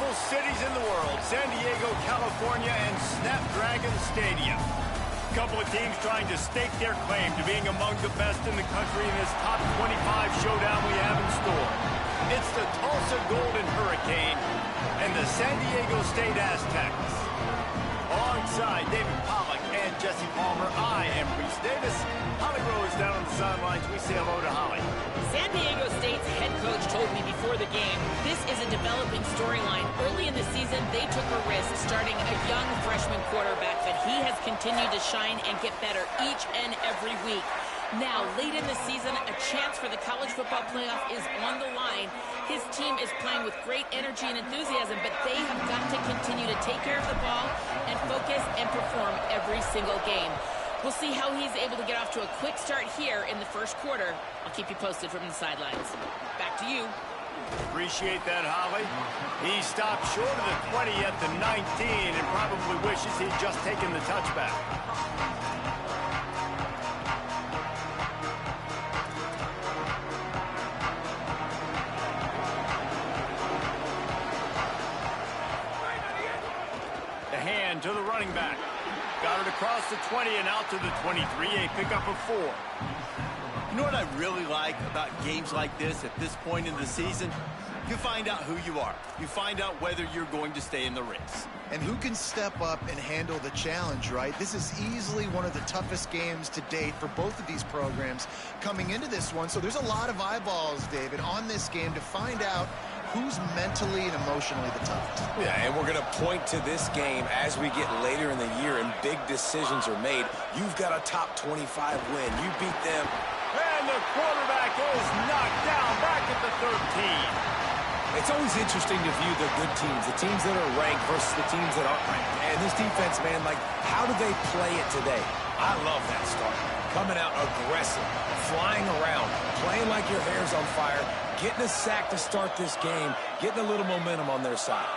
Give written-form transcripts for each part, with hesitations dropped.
most cities in the world, San Diego, California, and Snapdragon Stadium. A couple of teams trying to stake their claim to being among the best in the country in this top 25 showdown we have in store. It's the Tulsa Golden Hurricane and the San Diego State Aztecs. Alongside David Pollack and Jesse Palmer, I am Reese Davis. Holly Rose down on the sidelines. We say hello to Holly. San Diego State's head coach told me before the game, this is a developing storyline. Early in the season, they took a risk starting a young freshman quarterback, but he has continued to shine and get better each and every week. Now, late in the season, a chance for the college football playoff is on the line. His team is playing with great energy and enthusiasm, but they have got to continue to take care of the ball and focus and perform every single game. We'll see how he's able to get off to a quick start here in the first quarter. I'll keep you posted from the sidelines. Back to you. Appreciate that, Holly. He stopped short of the 20 at the 19 and probably wishes he'd just taken the touchback. To the running back. Got it across the 20 and out to the 23, a pickup of 4. You know what I really like about games like this at this point in the season? You find out who you are. You find out whether you're going to stay in the race. And who can step up and handle the challenge, right? This is easily one of the toughest games to date for both of these programs coming into this one. So there's a lot of eyeballs, David, on this game to find out who's mentally and emotionally the toughest. Yeah, and we're going to point to this game as we get later in the year and big decisions are made. You've got a top 25 win. You beat them. And the quarterback is knocked down back at the 13. It's always interesting to view the good teams, the teams that are ranked versus the teams that aren't ranked. And this defense, man, like, how do they play it today? I love that start. Coming out aggressive, flying around, playing like your hair's on fire, getting a sack to start this game, getting a little momentum on their side.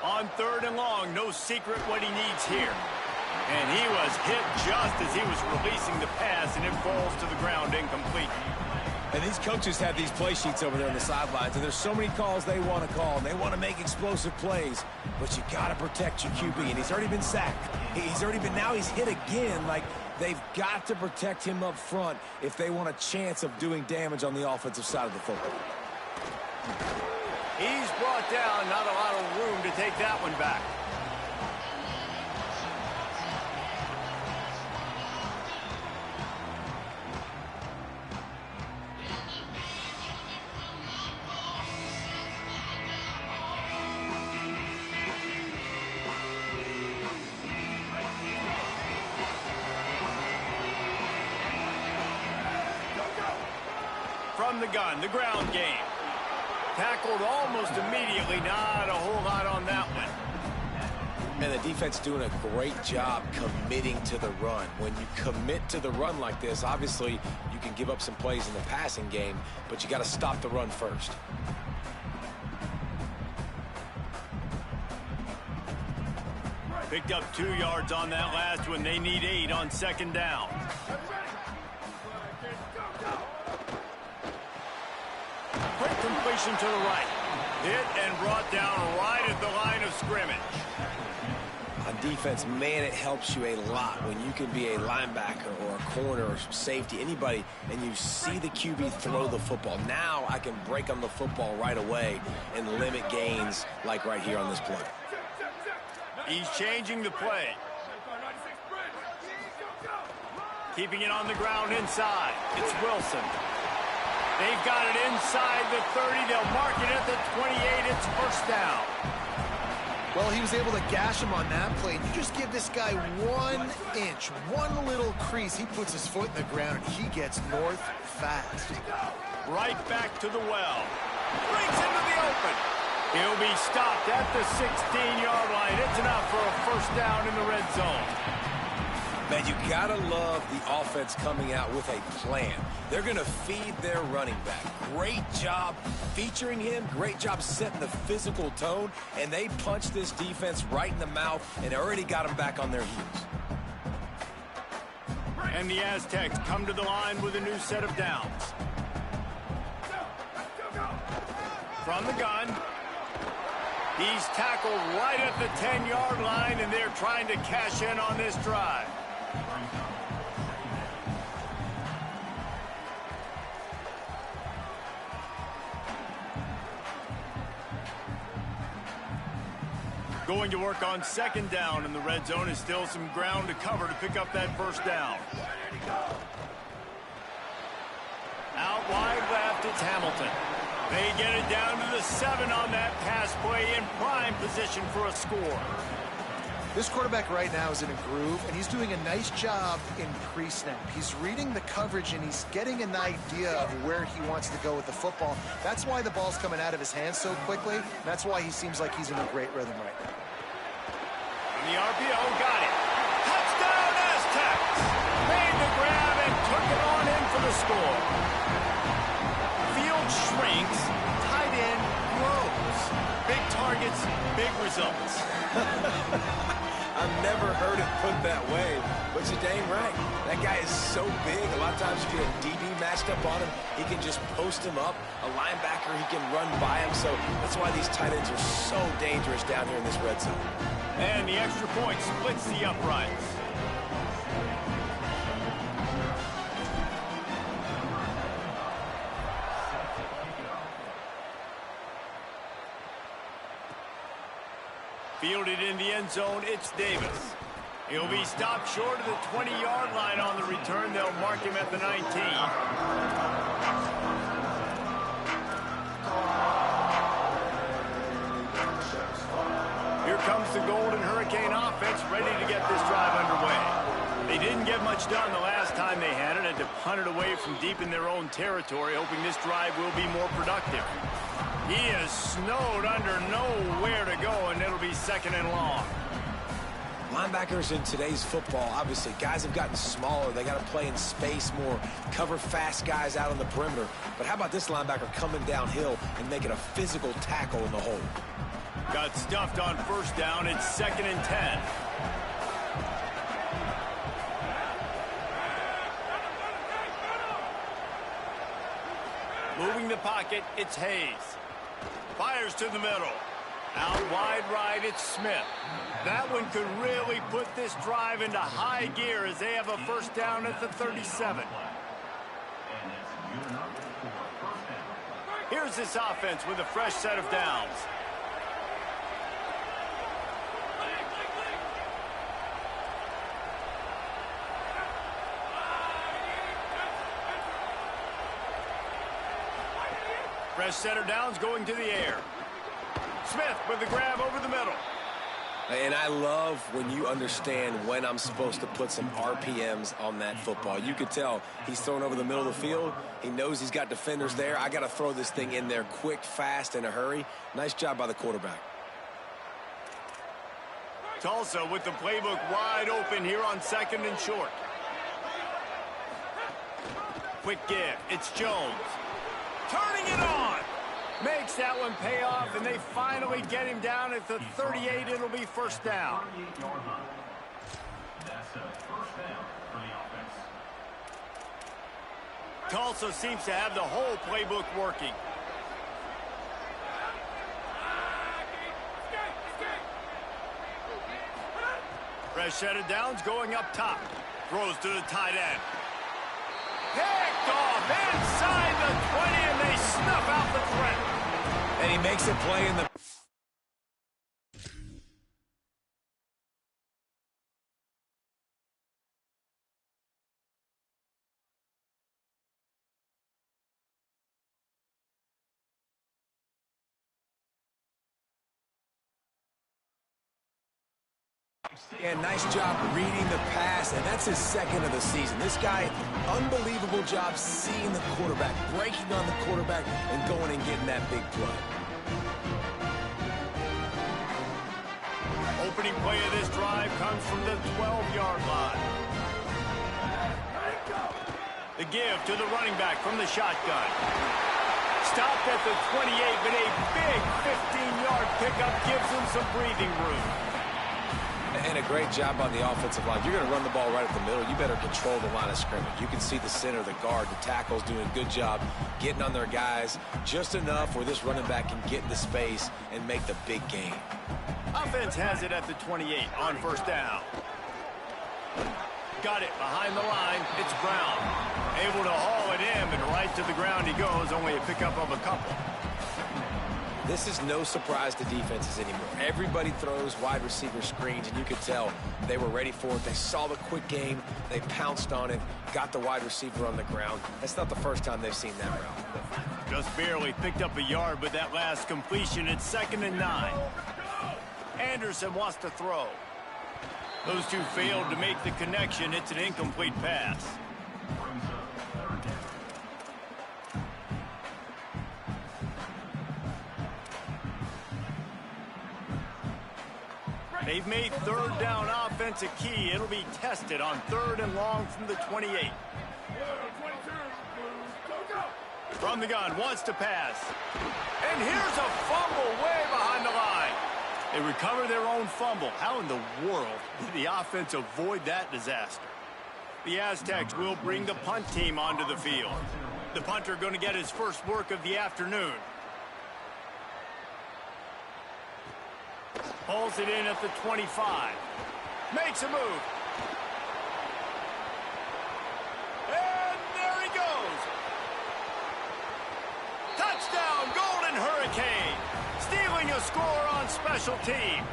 On 3rd and long, no secret what he needs here. And he was hit just as he was releasing the pass, and it falls to the ground incomplete. And these coaches have these play sheets over there on the sidelines, and there's so many calls they want to call, and they want to make explosive plays. But you got to protect your QB, and he's already been sacked. Now he's hit again. Like, they've got to protect him up front if they want a chance of doing damage on the offensive side of the football. He's brought down, not a lot of room to take that one back. From the gun, the ground game. Tackled almost immediately, not a whole lot on that one. And the defense doing a great job committing to the run. When you commit to the run like this, obviously you can give up some plays in the passing game, but you got to stop the run first. Picked up 2 yards on that last one. They need 8 on 2nd down. Quick completion to the right. Hit and brought down right at the line of scrimmage. On defense, man, it helps you a lot when you can be a linebacker or a corner or safety, anybody, and you see the QB throw the football. Now I can break on the football right away and limit gains like right here on this play. He's changing the play. Keeping it on the ground inside. It's Wilson. They've got it inside the 30. They'll mark it at the 28. It's first down. Well, he was able to gash him on that play. You just give this guy 1 inch, one little crease. He puts his foot in the ground, and he gets north fast. Right back to the well. Breaks into the open. He'll be stopped at the 16-yard line. It's enough for a first down in the red zone. Man, you gotta love the offense coming out with a plan. They're gonna feed their running back. Great job featuring him. Great job setting the physical tone. And they punched this defense right in the mouth and already got them back on their heels. And the Aztecs come to the line with a new set of downs. From the gun. He's tackled right at the 10-yard line, and they're trying to cash in on this drive. Going to work on second down, and the red zone is still some ground to cover to pick up that first down. Out wide left, it's Hamilton. They get it down to the 7 on that pass play, in prime position for a score. This quarterback right now is in a groove, and he's doing a nice job in pre-snap. He's reading the coverage, and he's getting an idea of where he wants to go with the football. That's why the ball's coming out of his hands so quickly. That's why he seems like he's in a great rhythm right now. And the RPO got it. Touchdown, Aztecs! Made the grab and took it on in for the score. Field shrinks, tight end grows. Big targets, big results. I've never heard it put that way, but you're dang right. That guy is so big. A lot of times you get a DB matched up on him. He can just post him up. A linebacker, he can run by him. So that's why these tight ends are so dangerous down here in this red zone. And the extra point splits the uprights. Fielded in the end zone, it's Davis. He'll be stopped short of the 20-yard line on the return. They'll mark him at the 19. Here comes the Golden Hurricane offense, ready to get this drive underway. They didn't get much done the last time they had it, had to punt it away from deep in their own territory, hoping this drive will be more productive. He is snowed under, nowhere to go, and it'll be second and long. Linebackers in today's football, obviously, guys have gotten smaller. They got to play in space more, cover fast guys out on the perimeter. But how about this linebacker coming downhill and making a physical tackle in the hole? Got stuffed on first down. It's second and 10. Moving the pocket, it's Hayes. Fires to the middle. Out wide right, it's Smith. That one could really put this drive into high gear as they have a first down at the 37. Here's this offense with a fresh set of downs. Fresh set of downs going to the air. Smith with the grab over the middle. And I love when you understand when I'm supposed to put some RPMs on that football. You could tell he's throwing over the middle of the field. He knows he's got defenders there. I got to throw this thing in there quick, fast, in a hurry. Nice job by the quarterback. Tulsa with the playbook wide open here on second and short. Quick give. It's Jones. Turning it on. Makes that one pay off, and they finally get him down at the 38. It'll be first down. Tulsa seems to have the whole playbook working. Fresh set of downs going up top. Throws to the tight end. Picked off inside the 20, and they snuff out the threat. And he makes a play in the... Yeah, nice job reading the pass, and that's his second of the season. This guy, unbelievable job seeing the quarterback, breaking on the quarterback, and going and getting that big play. Opening play of this drive comes from the 12-yard line. The give to the running back from the shotgun. Stopped at the 28, but a big 15-yard pickup gives him some breathing room. And a great job on the offensive line. You're going to run the ball right at the middle. You better control the line of scrimmage. You can see the center, the guard, the tackles doing a good job getting on their guys just enough where this running back can get into space and make the big game. Offense has it at the 28 on first down. Got it behind the line. It's Brown. Able to haul it in, and right to the ground he goes. Only a pickup of a couple. This is no surprise to defenses anymore. Everybody throws wide receiver screens, and you could tell they were ready for it. They saw the quick game. They pounced on it, got the wide receiver on the ground. That's not the first time they've seen that route. Just barely picked up a yard with that last completion. It's 2nd and 9. Anderson wants to throw. Those two failed to make the connection. It's an incomplete pass. They've made 3rd down offense a key. It'll be tested on 3rd and long from the 28. From the gun, wants to pass. And here's a fumble way behind the line. They recover their own fumble. How in the world did the offense avoid that disaster? The Aztecs will bring the punt team onto the field. The punter going to get his first work of the afternoon. Pulls it in at the 25. Makes a move. And there he goes. Touchdown, Golden Hurricane. Stealing a score on special teams.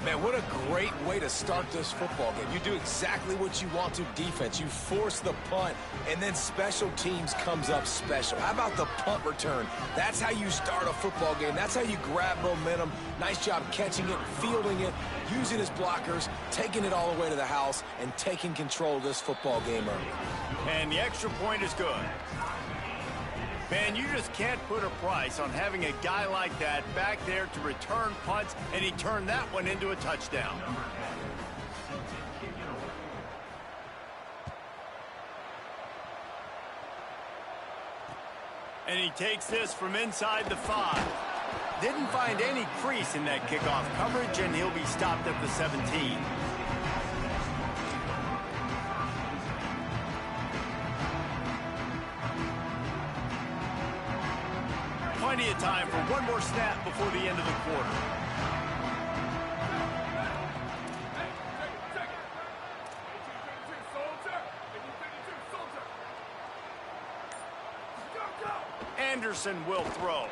Man, what a great way to start this football game. You do exactly what you want to defense. You force the punt, and then special teams comes up special. How about the punt return? That's how you start a football game. That's how you grab momentum. Nice job catching it, fielding it, using his blockers, taking it all the way to the house, and taking control of this football game early. And the extra point is good. Man, you just can't put a price on having a guy like that back there to return punts, and he turned that one into a touchdown. And he takes this from inside the 5. Didn't find any crease in that kickoff coverage, and he'll be stopped at the 17. Plenty of time for one more snap before the end of the quarter. Anderson will throw.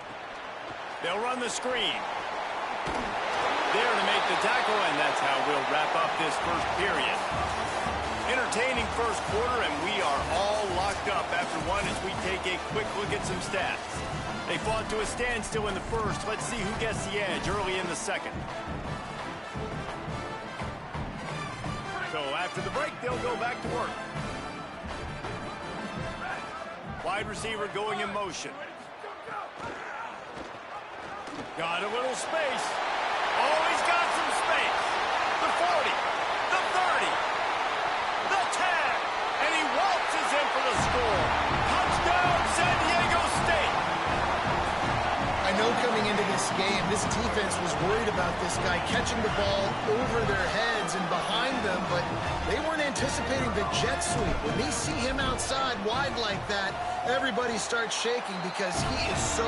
They'll run the screen. There to make the tackle, and that's how we'll wrap up this first period. Entertaining first quarter, and we are all locked up after one as we take a quick look at some stats. They fought to a standstill in the first. Let's see who gets the edge early in the second. So after the break, they'll go back to work. Wide receiver going in motion. Got a little space. Oh, he's got some space. The 40, the 30, the 10, and he waltzes in for the score. Touchdown, San Diego State. I know coming into this game, this defense was worried about this guy catching the ball over their heads and behind them, but they weren't anticipating the jet sweep. When they see him outside wide like that, everybody starts shaking because he is so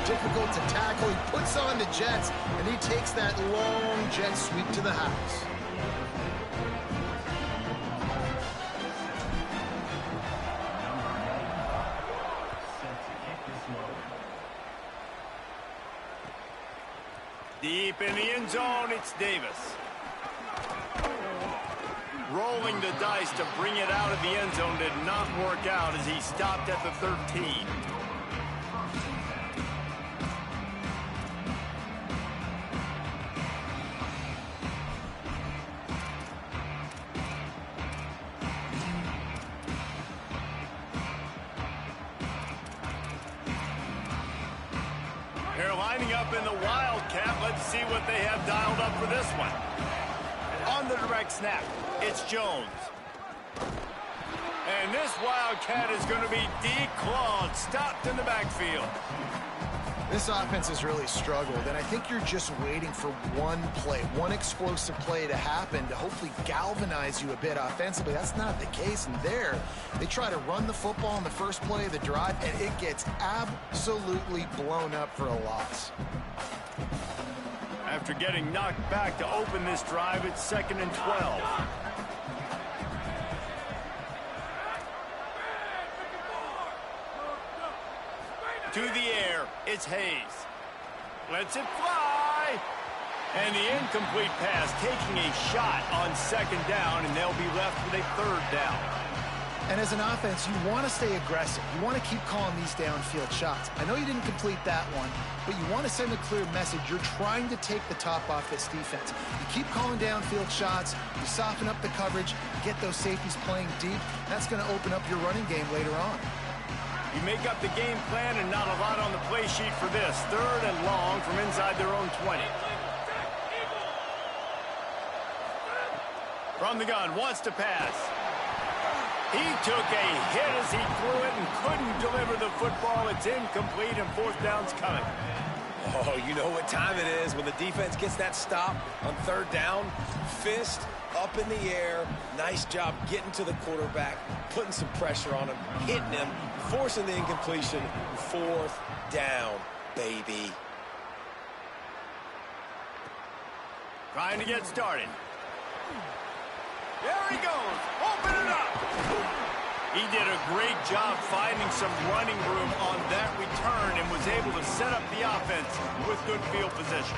difficult to tackle. He puts on the jets, and he takes that long jet sweep to the house. Deep in the end zone, it's Davis. Rolling the dice to bring it out of the end zone did not work out as he stopped at the 13. They're lining up in the Wildcat. Let's see what they have dialed up for this one. On the direct snap, it's Jones. And this Wildcat is going to be declawed, stopped in the backfield. This offense has really struggled, and I think you're just waiting for one play, one explosive play to happen to hopefully galvanize you a bit offensively. That's not the case, and there, they try to run the football in the first play of the drive, and it gets absolutely blown up for a loss. After getting knocked back to open this drive, it's 2nd and 12. To the air, it's Hayes. Lets it fly. And the incomplete pass taking a shot on 2nd down, and they'll be left with a 3rd down. And as an offense, you want to stay aggressive. You want to keep calling these downfield shots. I know you didn't complete that one, but you want to send a clear message. You're trying to take the top off this defense. You keep calling downfield shots, you soften up the coverage, you get those safeties playing deep. That's going to open up your running game later on. You make up the game plan and not a lot on the play sheet for this. 3rd and long from inside their own 20. From the gun, wants to pass. He took a hit as he threw it and couldn't deliver the football. It's incomplete and 4th down's coming. Oh, you know what time it is when the defense gets that stop on 3rd down. Fist up in the air. Nice job getting to the quarterback, putting some pressure on him, hitting him, forcing the incompletion. 4th down, baby. Trying to get started. There he goes. Open it up. He did a great job finding some running room on that return and was able to set up the offense with good field position.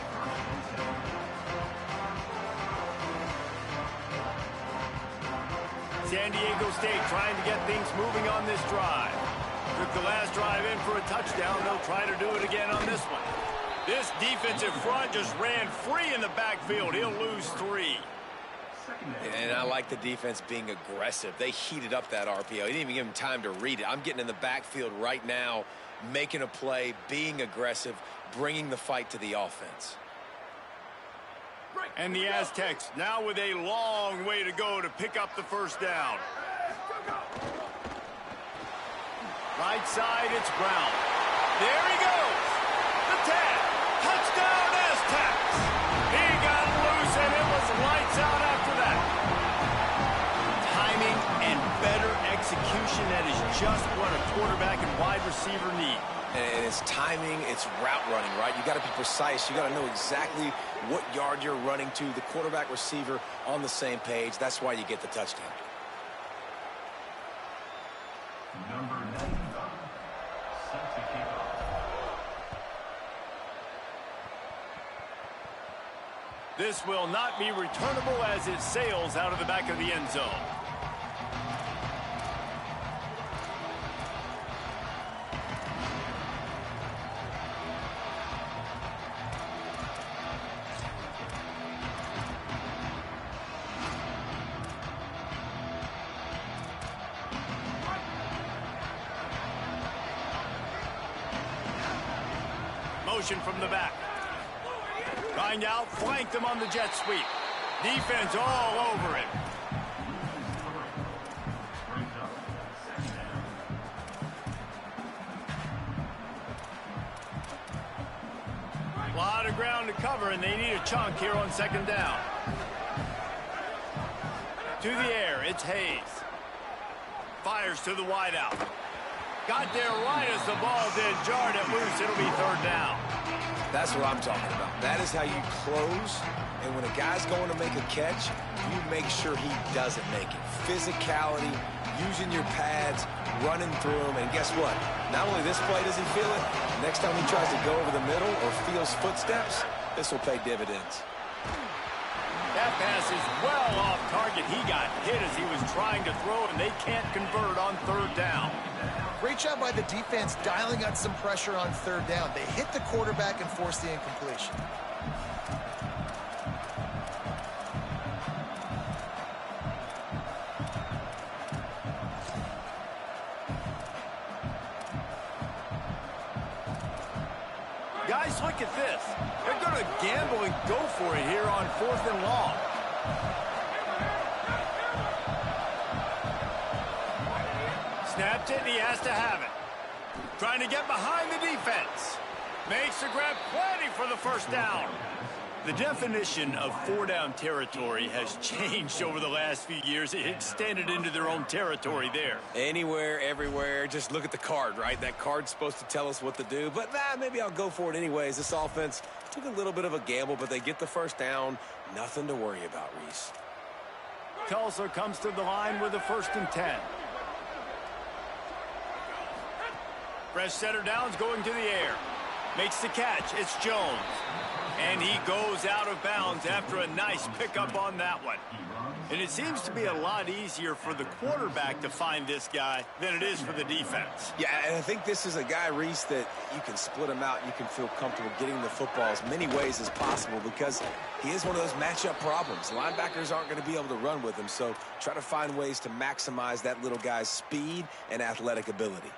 San Diego State trying to get things moving on this drive. Took the last drive in for a touchdown. They'll try to do it again on this one. This defensive front just ran free in the backfield. He'll lose 3. And I like the defense being aggressive. They heated up that RPO. He didn't even give him time to read it. I'm getting in the backfield right now, making a play, being aggressive, bringing the fight to the offense. And the Aztecs now with a long way to go to pick up the 1st down. Right side, it's Brown. There he goes. The tag. Touchdown, Aztecs. He got loose, and it was lights out after that. Timing and better execution, that is just what a quarterback and wide receiver need. And it's timing, it's route running, right? You got to be precise. You got to know exactly what yard you're running to. The quarterback receiver on the same page. That's why you get the touchdown. Number 9, set to kick off. This will not be returnable as it sails out of the back of the end zone. Motion from the back. Trying to outflank them on the jet sweep. Defense all over it. A lot of ground to cover, and they need a chunk here on 2nd down. To the air, it's Hayes. Fires to the wideout. Got there right as the ball did. Jarred it loose. It'll be 3rd down. That's what I'm talking about. That is how you close. And when a guy's going to make a catch, you make sure he doesn't make it. Physicality, using your pads, running through them. And guess what? Not only this play does he feel it, next time he tries to go over the middle or feels footsteps, this will pay dividends. That pass is well off target. He got hit as he was trying to throw, and they can't convert on 3rd down. Great job by the defense dialing out some pressure on 3rd down. They hit the quarterback and forced the incompletion. Guys, look at this. They're going to gamble and go for it here on 4th and long. Snapped it, and he has to have it. Trying to get behind the defense. Makes the grab, plenty for the first down. The definition of four-down territory has changed over the last few years. It extended into their own territory there. Anywhere, everywhere, just look at the card, right? That card's supposed to tell us what to do, but maybe I'll go for it anyways. This offense took a little bit of a gamble, but they get the first down. Nothing to worry about, Reese. Tulsa comes to the line with a 1st and 10. Fresh setter downs going to the air. Makes the catch. It's Jones. And he goes out of bounds after a nice pickup on that one. And it seems to be a lot easier for the quarterback to find this guy than it is for the defense. Yeah, and I think this is a guy, Reese, that you can split him out. You can feel comfortable getting the football as many ways as possible because he is one of those matchup problems. Linebackers aren't going to be able to run with him, so try to find ways to maximize that little guy's speed and athletic ability.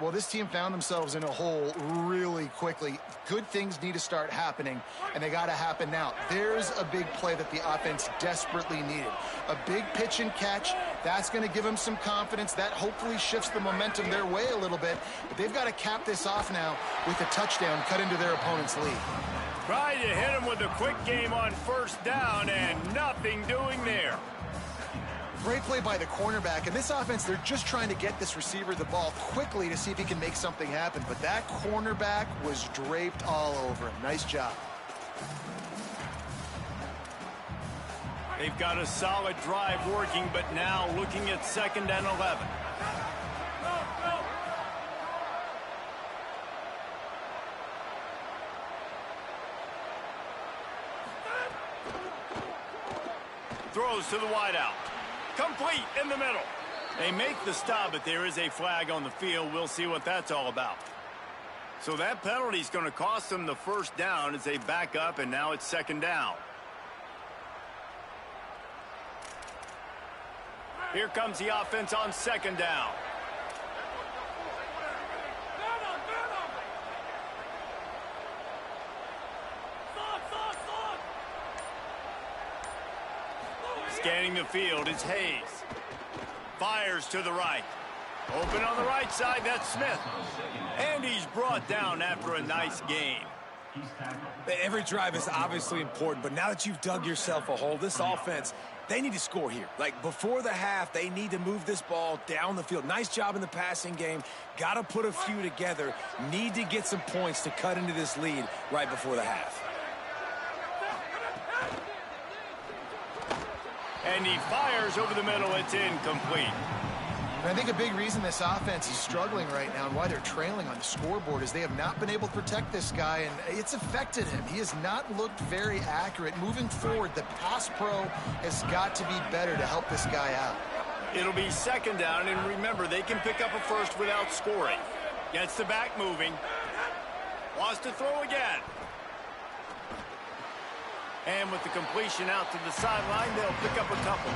Well, this team found themselves in a hole really quickly. Good things need to start happening, and they got to happen now. There's a big play that the offense desperately needed. A big pitch and catch. That's going to give them some confidence. That hopefully shifts the momentum their way a little bit. But they've got to cap this off now with a touchdown cut into their opponent's lead. Tried to hit him with a quick game on 1st down, and nothing doing there. Great play by the cornerback, and this offense, they're just trying to get this receiver the ball quickly to see if he can make something happen, but that cornerback was draped all over him. Nice job. They've got a solid drive working, but now looking at 2nd and 11. Throws to the wideout. Complete in the middle. They make the stop, but there is a flag on the field. We'll see what that's all about. So that penalty is going to cost them the 1st down as they back up, and now it's 2nd down. Here comes the offense on 2nd down. Scanning the field is Hayes. Fires to the right. Open on the right side, that's Smith. And he's brought down after a nice gain. Every drive is obviously important, but now that you've dug yourself a hole, this offense, they need to score here. Like, before the half, they need to move this ball down the field. Nice job in the passing game. Got to put a few together. Need to get some points to cut into this lead right before the half. And he fires over the middle. It's incomplete. And I think a big reason this offense is struggling right now and why they're trailing on the scoreboard is they have not been able to protect this guy, and it's affected him. He has not looked very accurate. Moving forward, the pass pro has got to be better to help this guy out. It'll be 2nd down, and remember, they can pick up a 1st without scoring. Gets the back moving. Wants to throw again. And with the completion out to the sideline, they'll pick up a couple.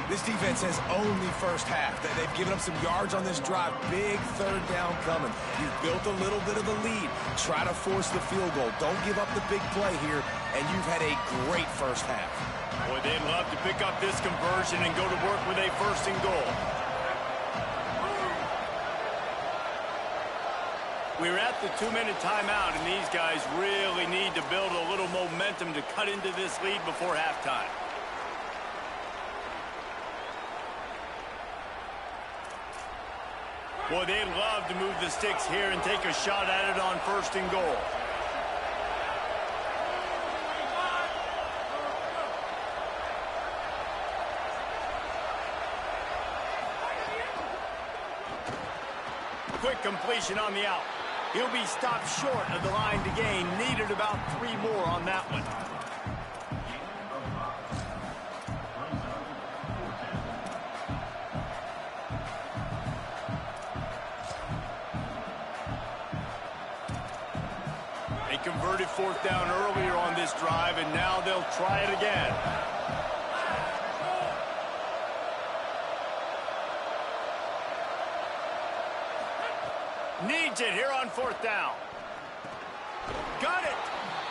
This defense has only 1st half. They've given up some yards on this drive. Big 3rd down coming. You've built a little bit of a lead. Try to force the field goal. Don't give up the big play here, and you've had a great 1st half. Boy, they'd love to pick up this conversion and go to work with a 1st and goal. We're at the 2-minute timeout, and these guys really need to build a little momentum to cut into this lead before halftime. Boy, they'd love to move the sticks here and take a shot at it on 1st and goal. Quick completion on the out. He'll be stopped short of the line to gain. Needed about 3 more on that one. They converted 4th down earlier on this drive, and now they'll try it again. Needs it here on 4th down. Got it.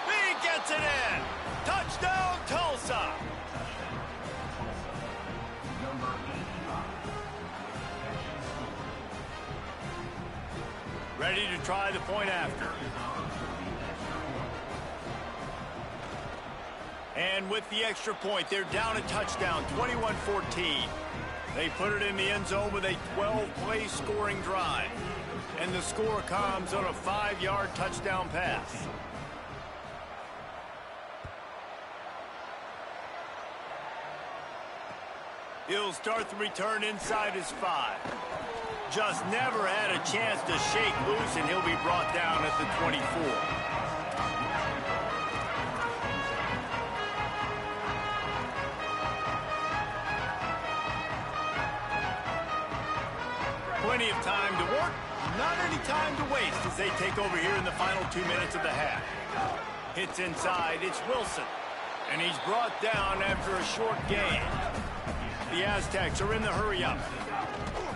He gets it in. Touchdown, Tulsa. Ready to try the point after. And with the extra point, they're down a touchdown, 21-14. They put it in the end zone with a 12-play scoring drive. And the score comes on a 5-yard touchdown pass. He'll start the return inside his 5. Just never had a chance to shake loose, and he'll be brought down at the 24. Plenty of time to work, not any time to waste as they take over here in the final 2 minutes of the half. Hits inside, it's Wilson. And he's brought down after a short gain. The Aztecs are in the hurry-up.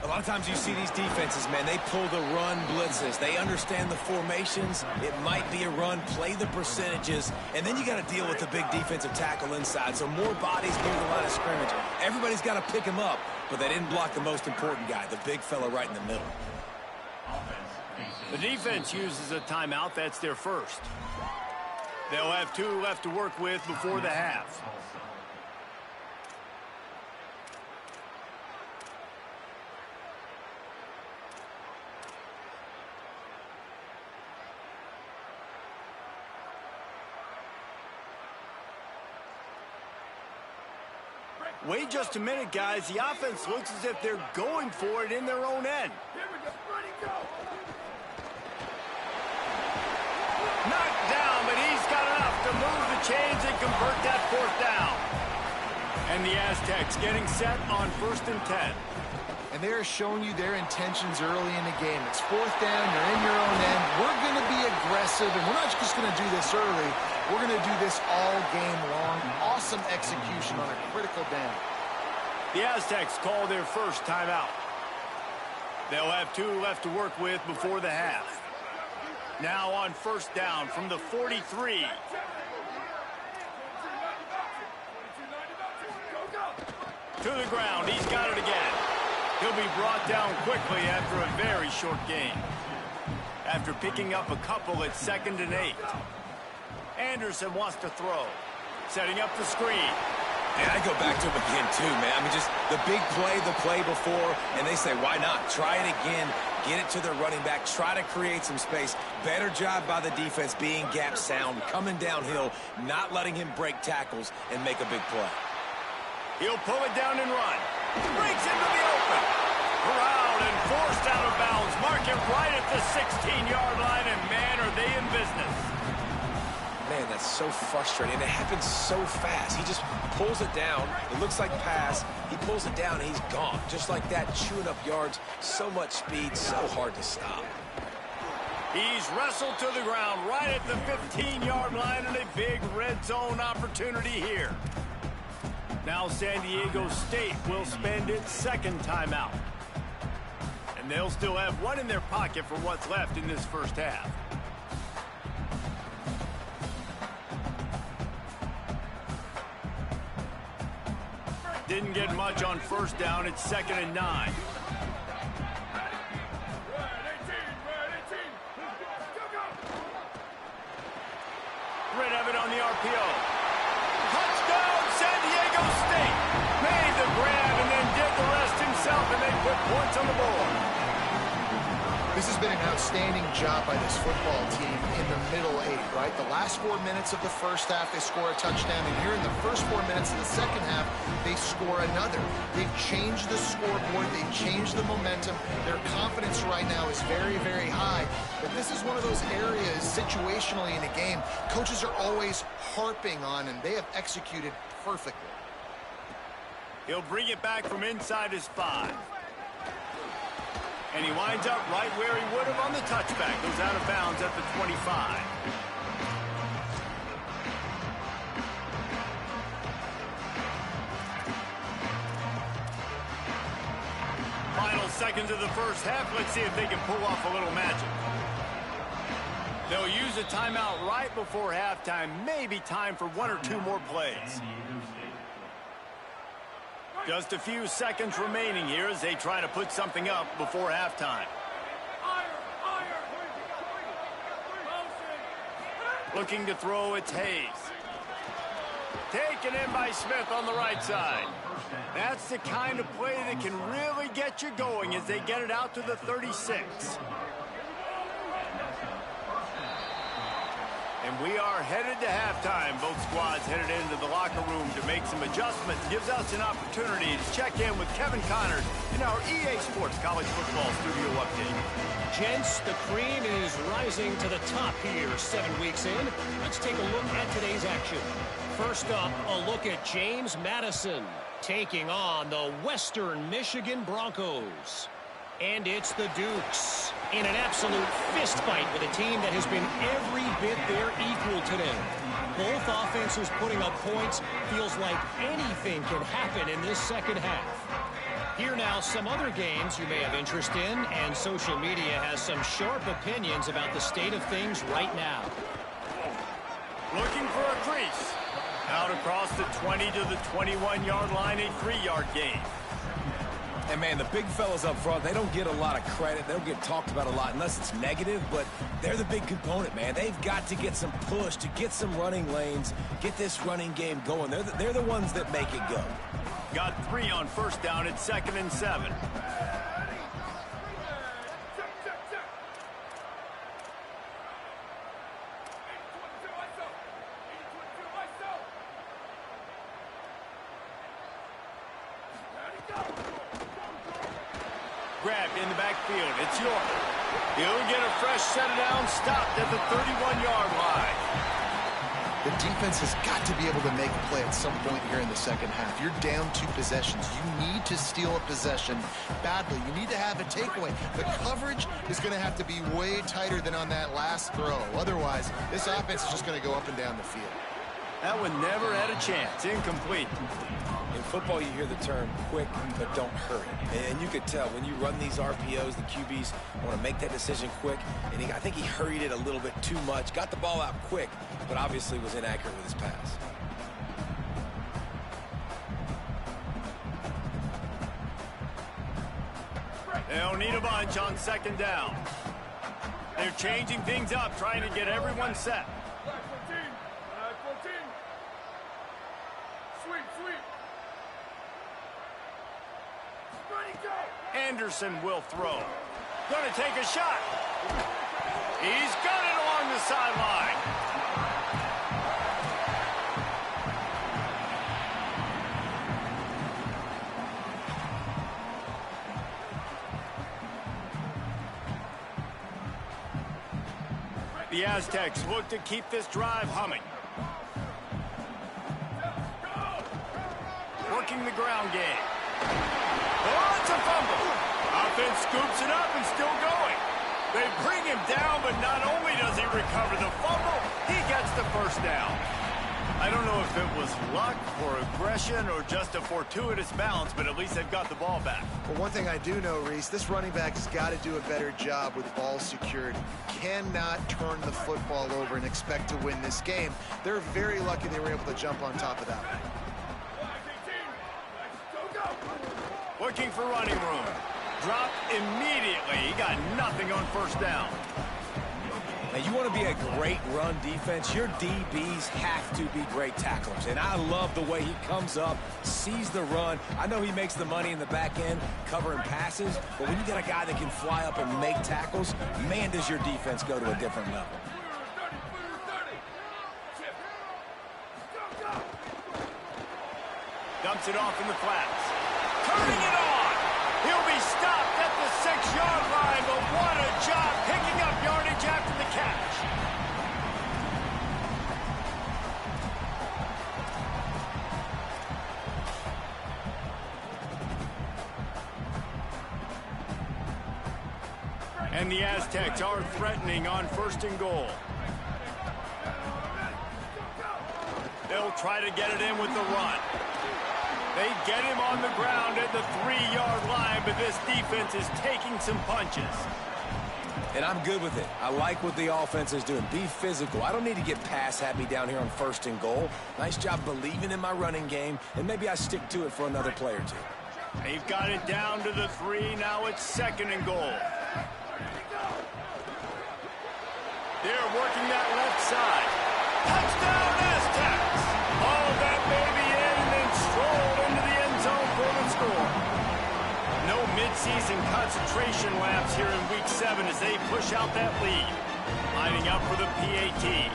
A lot of times you see these defenses, man, they pull the run blitzes. They understand the formations. It might be a run, play the percentages, and then you got to deal with the big defensive tackle inside. So more bodies near the line of scrimmage. Everybody's got to pick him up, but they didn't block the most important guy, the big fella right in the middle. The defense uses a timeout. That's their first. They'll have 2 left to work with before the half. Wait just a minute, guys. The offense looks as if they're going for it in their own end. Knocked down, but he's got enough to move the chains and convert that 4th down. And the Aztecs getting set on 1st and 10. And they're showing you their intentions early in the game. It's 4th down, you're in your own end. We're going to be aggressive, and we're not just going to do this early. We're going to do this all game long. Awesome execution on a critical down. The Aztecs call their first timeout. They'll have 2 left to work with before the half. Now on 1st down from the 43. To the ground, he's got it again. He'll be brought down quickly after a very short gain. After picking up a couple at 2nd and 8. Anderson wants to throw. Setting up the screen. And I go back to him again, too, man. I mean, just the big play, the play before, and they say, why not? Try it again. Get it to their running back. Try to create some space. Better job by the defense being gap sound, coming downhill, not letting him break tackles and make a big play. He'll pull it down and run. Breaks into the open. Corralled and forced out of bounds. Mark it right at the 16-yard line, and man, are they in business. Man, that's so frustrating. It happens so fast. He just pulls it down. It looks like pass. He pulls it down, and he's gone. Just like that, chewing up yards. So much speed, so hard to stop. He's wrestled to the ground right at the 15-yard line, and a big red zone opportunity here. Now San Diego State will spend its 2nd timeout. And they'll still have 1 in their pocket for what's left in this first half. Didn't get much on 1st down. It's 2nd and 9. Rid of it on the RPO. Touchdown, San Diego State. Made the grab and then did the rest himself, and they put points on the board. This has been an outstanding job by this football team in the middle 8, right? The last 4 minutes of the first half, they score a touchdown, and here in the first 4 minutes of the second half, they score another. They've changed the scoreboard. They've changed the momentum. Their confidence right now is very, very high. But this is one of those areas situationally in a game coaches are always harping on, and they have executed perfectly. He'll bring it back from inside his 5. And he winds up right where he would have on the touchback. Goes out of bounds at the 25. Final seconds of the first half. Let's see if they can pull off a little magic. They'll use a timeout right before halftime. Maybe time for 1 or 2 more plays. Just a few seconds remaining here as they try to put something up before halftime. Looking to throw, it's Hayes. Taken in by Smith on the right side. That's the kind of play that can really get you going as they get it out to the 36. And we are headed to halftime. Both squads headed into the locker room to make some adjustments. Gives us an opportunity to check in with Kevin Connors in our EA Sports College Football Studio Update. Gents, the cream is rising to the top here 7 weeks in. Let's take a look at today's action. First up, a look at James Madison taking on the Western Michigan Broncos. And it's the Dukes in an absolute fist fight with a team that has been every bit their equal today. Both offenses putting up points. Feels like anything can happen in this second half. Here now, some other games you may have interest in, and social media has some sharp opinions about the state of things right now. Looking for a crease. Out across the 20 to the 21-yard line, a 3-yard gain. And, man, the big fellas up front, they don't get a lot of credit. They don't get talked about a lot unless it's negative, but they're the big component, man. They've got to get some push, to get some running lanes, get this running game going. They're the ones that make it go. Got 3 on first down at 2nd and 7. Grabbed in the backfield. It's York. He'll get a fresh set of downs, stopped at the 31-yard line. The defense has got to be able to make a play at some point here in the second half. You're down 2 possessions. You need to steal a possession badly. You need to have a takeaway. The coverage is going to have to be way tighter than on that last throw. Otherwise, this offense is just going to go up and down the field. That one never had a chance. Incomplete. In football, you hear the term quick, but don't hurry. And you could tell when you run these RPOs, the QBs want to make that decision quick. And I think he hurried it a little bit too much. Got the ball out quick, but obviously was inaccurate with his pass. They'll need a bunch on 2nd down. They're changing things up, trying to get everyone set. Anderson will throw. Going to take a shot. He's got it along the sideline. The Aztecs look to keep this drive humming. Working the ground game. Oh, it's a fumble. Offense scoops it up and still going. They bring him down, but not only does he recover the fumble, he gets the first down. I don't know if it was luck or aggression or just a fortuitous bounce, but at least they've got the ball back. Well, one thing I do know, Reese, this running back has got to do a better job with ball security. Cannot turn the football over and expect to win this game. They're very lucky they were able to jump on top of that one. Looking for running room. Dropped immediately. He got nothing on first down. Now, you want to be a great run defense, your DBs have to be great tacklers. And I love the way he comes up, sees the run. I know he makes the money in the back end covering passes, but when you got a guy that can fly up and make tackles, man, does your defense go to a different level. Dumps it off in the flats. Turning it on. He'll be stopped at the 6-yard line, but what a job picking up yardage after the catch. And the Aztecs are threatening on 1st and goal. They'll try to get it in with the run. They get him on the ground at the 3-yard line, but this defense is taking some punches. And I'm good with it. I like what the offense is doing. Be physical. I don't need to get pass happy down here on 1st and goal. Nice job believing in my running game, and maybe I stick to it for another play or two. They've got it down to the 3. Now it's 2nd and goal. They're working that left side. Touchdown, Aztecs! Hauled that baby in and then strolled into the end zone for the score. No midseason concentration laps here in Week 7 as they push out that lead. Lining up for the PAT.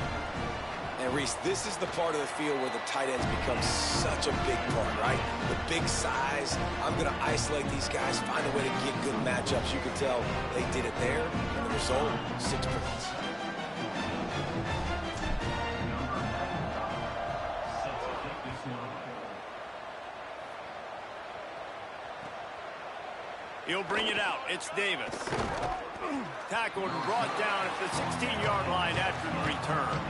And Reese, this is the part of the field where the tight ends become such a big part, right? The big size. I'm going to isolate these guys, find a way to get good matchups. You can tell they did it there, and the result, 6 points. He'll bring it out. It's Davis. Tackled and brought down at the 16-yard line after the return.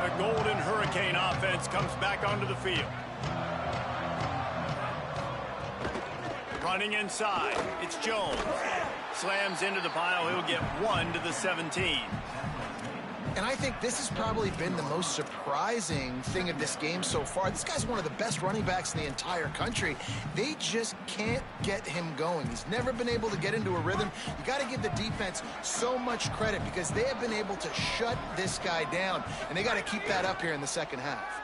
The Golden Hurricane offense comes back onto the field. Running inside. It's Jones. Slams into the pile. He'll get 1 to the 17. And I think this has probably been the most surprising thing of this game so far. This guy's one of the best running backs in the entire country. They just can't get him going. He's never been able to get into a rhythm. You got to give the defense so much credit because they have been able to shut this guy down, and they got to keep that up here in the second half.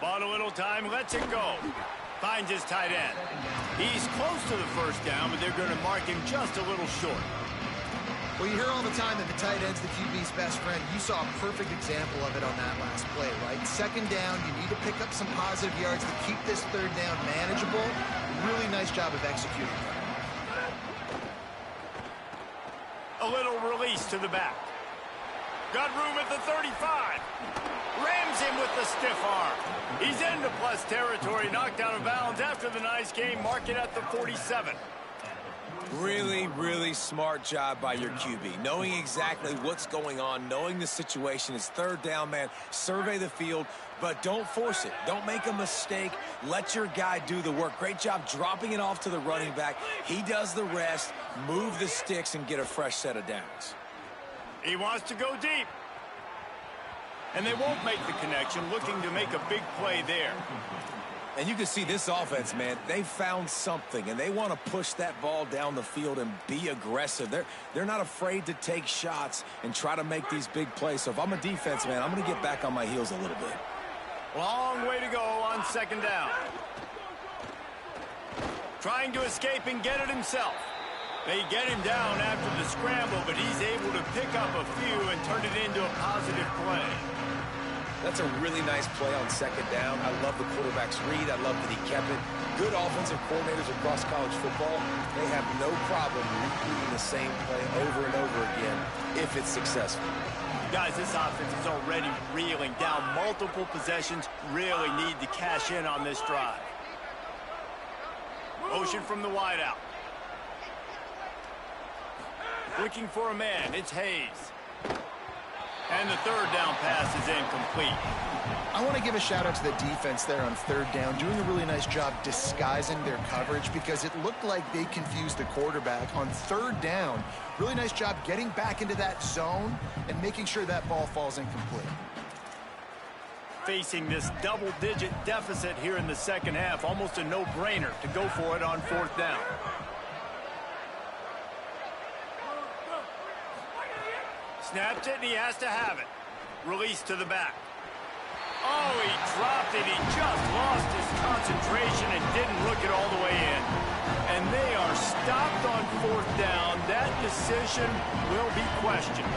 Bought a little time, lets it go. Finds his tight end. He's close to the first down, but they're going to mark him just a little short. Well, you hear all the time that the tight end's the QB's best friend. You saw a perfect example of it on that last play, right? Second down, you need to pick up some positive yards to keep this third down manageable. Really nice job of executing. A little release to the back. Got room at the 35. Rams him with the stiff arm. He's into plus territory, knocked out of bounds after the nice game. Mark it at the 47. Really, really smart job by your QB. Knowing exactly what's going on, knowing the situation. It's third down, man. Survey the field, but don't force it. Don't make a mistake. Let your guy do the work. Great job dropping it off to the running back. He does the rest. Move the sticks and get a fresh set of downs. He wants to go deep. And they won't make the connection, looking to make a big play there. And you can see this offense, man, they found something, and they want to push that ball down the field and be aggressive. They're not afraid to take shots and try to make these big plays. So if I'm a defense, man, I'm going to get back on my heels a little bit. Long way to go on second down. Trying to escape and get it himself. They get him down after the scramble, but he's able to pick up a few and turn it into a positive play. That's a really nice play on second down. I love the quarterback's read. I love that he kept it. Good offensive coordinators across college football, they have no problem repeating the same play over and over again if it's successful. Guys, this offense is already reeling down multiple possessions. Really need to cash in on this drive. Motion from the wideout. Looking for a man. It's Hayes. And the third down pass is incomplete. I want to give a shout out to the defense there on third down, doing a really nice job disguising their coverage because it looked like they confused the quarterback on third down. Really nice job getting back into that zone and making sure that ball falls incomplete. Facing this double-digit deficit here in the second half, almost a no-brainer to go for it on fourth down. Snapped it, and he has to have it. Release to the back. Oh, he dropped it. He just lost his concentration and didn't look it all the way in. And they are stopped on fourth down. That decision will be questioned.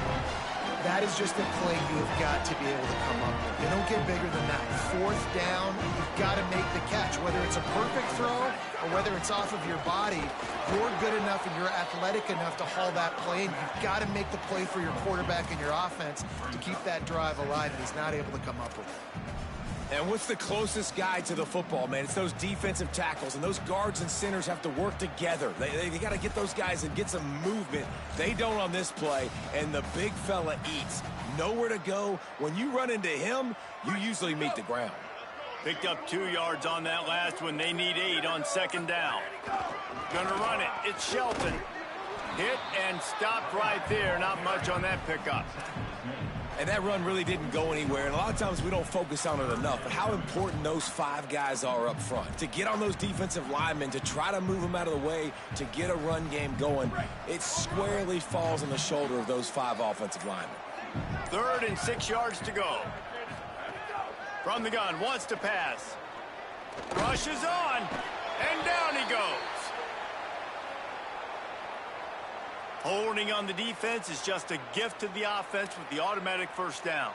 That is just a play you have got to be able to come up with. They don't get bigger than that. Fourth down, you've got to make the catch. Whether it's a perfect throw or whether it's off of your body, you're good enough and you're athletic enough to haul that play, and you've got to make the play for your quarterback and your offense to keep that drive alive, and he's not able to come up with it. And what's the closest guy to the football, man? It's those defensive tackles, and those guards and centers have to work together. They got to get those guys and get some movement. They don't on this play, and the big fella eats. Nowhere to go. When you run into him, you usually meet the ground. Picked up 2 yards on that last one. They need 8 on second down. Gonna run it. It's Shelton. Hit and stopped right there. Not much on that pickup. And that run really didn't go anywhere. And a lot of times we don't focus on it enough. But how important those 5 guys are up front. To get on those defensive linemen, to try to move them out of the way, to get a run game going, it squarely falls on the shoulder of those 5 offensive linemen. 3rd and 6 yards to go. From the gun, wants to pass. Rushes on, and down he goes. Holding on the defense is just a gift to the offense with the automatic first down.